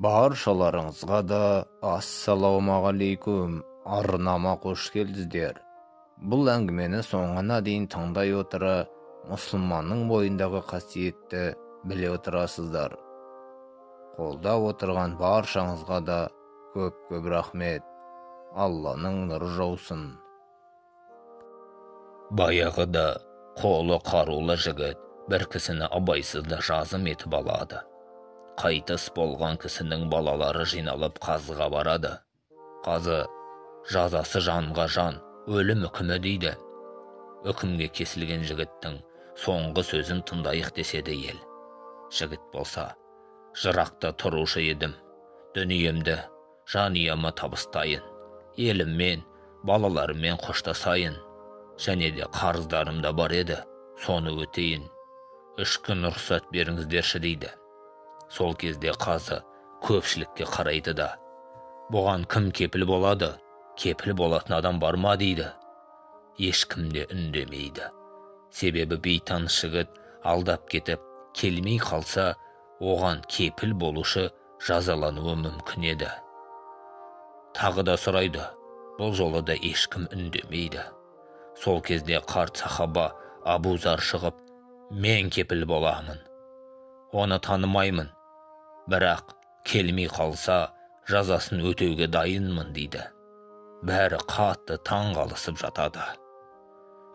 Баршаларыңызға да ассалаумағалейкум, арнама қош келдіздер. Бұл әңгімені соңына дейін тыңдай отыра, мұсылманның бойындағы қасиетті біле отырасыздар. Қолдап отырған баршаңызға да көп рахмет. Алланың нұры жаусын. Баяғыда қолы қарулы жігіт бір кісіні абайсызда жазым етіп алады. Қайтыс болған кісінің балалары жиналып қазыға барады. Қазы жазасы жанға жан, өлім үкімі дейді. Үкімге кесілген жігіттің соңғы сөзін тыңдайық деседі ел. Жігіт болса, жырақта тұрушы едім. Дүниемді жанияма табыстайын. Еліммен, балаларыммен қоштасайын. Және де қарыздарым да бар еді, соны өтейін. 3 күн рұқсат беріңіздерші дейді. Сол кезде қазы көпшілікке қарайды да, бұған кім кепіл болады? Кепіл болатын адам бар ма дейді. Ешкім де үндемейді. Себебі бейтаныс жігіт алдап кетіп, келмей қалса, оған кепіл болушы жазалануы мүмкін еді. Тағы да сұрайды, бұл жолы да ешкім үндемейді. Сол кезде қарт сахаба Абу Зар шығып, мен кепіл боламын. Оны танымаймын, бірақ келмей қалса, жазасын өтеуге дайынмын дейді. Бәрі қатты таңғалысып жатады.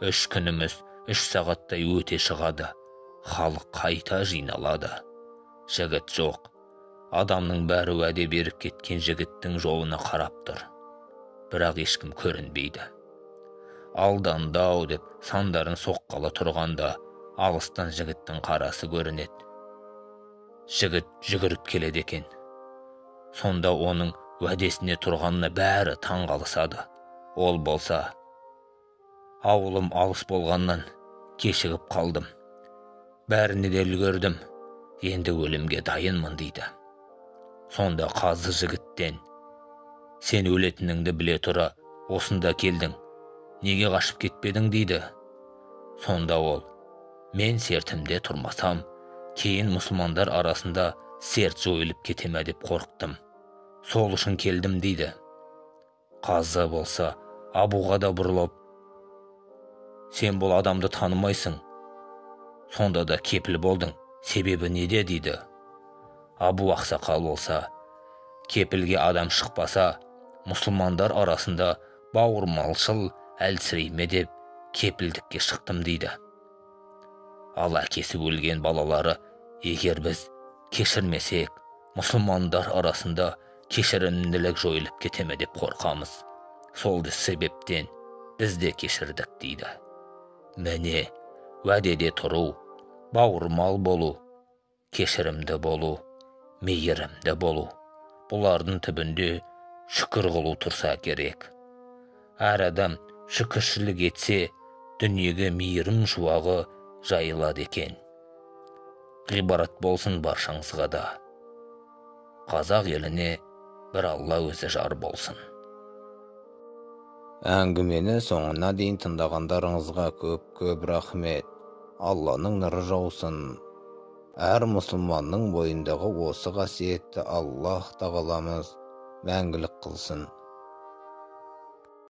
3 күніміз 3 сағаттай өте шығады. Халық қайта жиналады. Жігіт жоқ. Адамның бәрі уәде беріп кеткен жігіттің жолына қарап тұр. Бірақ ешкім көрінбейді. Алдандау деп сандарын соққалы тұрғанда, алыстан жігіттің қарасы көрінеді. Жігіт жүгіріп келеді екен. Сонда оның уәдесіне тұрғанына бәрі таңғалысады. Ол болса, ауылым алыс болғаннан кешігіп қалдым. Бәріне де үлгердім. Енді өлімге дайынмын дейді. Сонда қазы жігіттен, сен өлетініңді біле тұра, осында келдің. Неге қашып кетпедің дейді. Сонда ол, мен сертімде тұрмасам, кейін мұсылмандар арасында серт жойылып кетеме деп қорықтым. Сол үшін келдім дейді. Қазы болса, Абуға да бұрылып, сен бұл адамды танымайсың. Сонда да кепіл болдың, себебі неде дейді. Абу ақсақал болса, кепілге адам шықпаса, мұсылмандар арасында бауырмалшыл әлсірейме деп кепілдікке шықтым дейді. Ал әкесі өлген балалары, егер біз кешірмесек, мұсылмандар арасында кешірімділік жойылып кетеме деп қорқамыз. Сол себептен біз де кешірдік дейді. Міне, уәдеде тұру, бауырмал болу, кешірімді болу, мейірімді болу. Бұлардың түбінде шүкір қылу тұрса керек. Әр адам шүкіршілік етсе, дүниеге мейірім шуағы жайылады екен. Ғибарат болсын баршаңызға да. Қазақ еліне бір Алла өзі жар болсын. Әңгімені соңына дейін тыңдағандарыңызға көп рахмет. Алланың нұры жаусын. Әр мұсылманның бойындағы осы қасиетті Аллах тағаламыз мәңгілік қылсын.